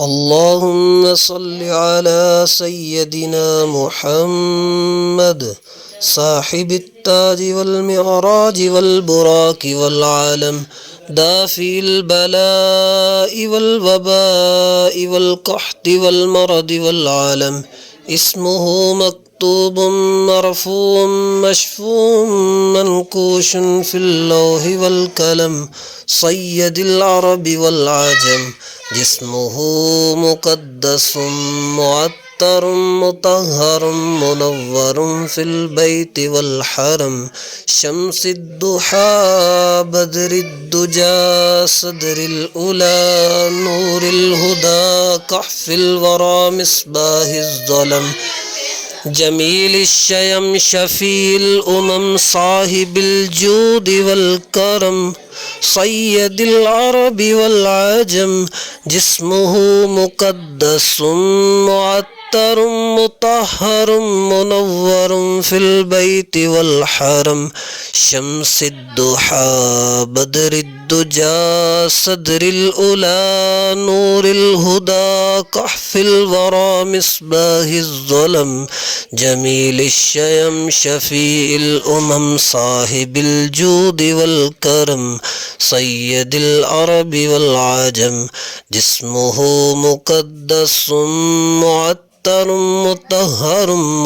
اللهم صل على سيدنا محمد صاحب التاج والمعراج والبراك والعالم دافي البلاء والوباء والقحط والمرض والعالم اسمه مكتوب مرفوع مشفوع منقوش في اللوح والقلم سيد العرب والعجم جسمه مقدس معطر مطهر منور في البيت والحرم شمس الضحى بدر الدجى صدر الأولى نور الهدى كحف الورى مصباح الظلم جميل الشيم شفيع الأمم صاحب الجود والكرم سيد العرب والعجم جسمه مقدس معطر مطهر منور في البيت والحرم شمس الضحى بدر الدجى صدر الأولى نور الهدى كحف الورى مصباح الظلم جميل الشيم شفيع الأمم صاحب الجود والكرم سيد العرب والعجم جسمه مقدس معطر مطهر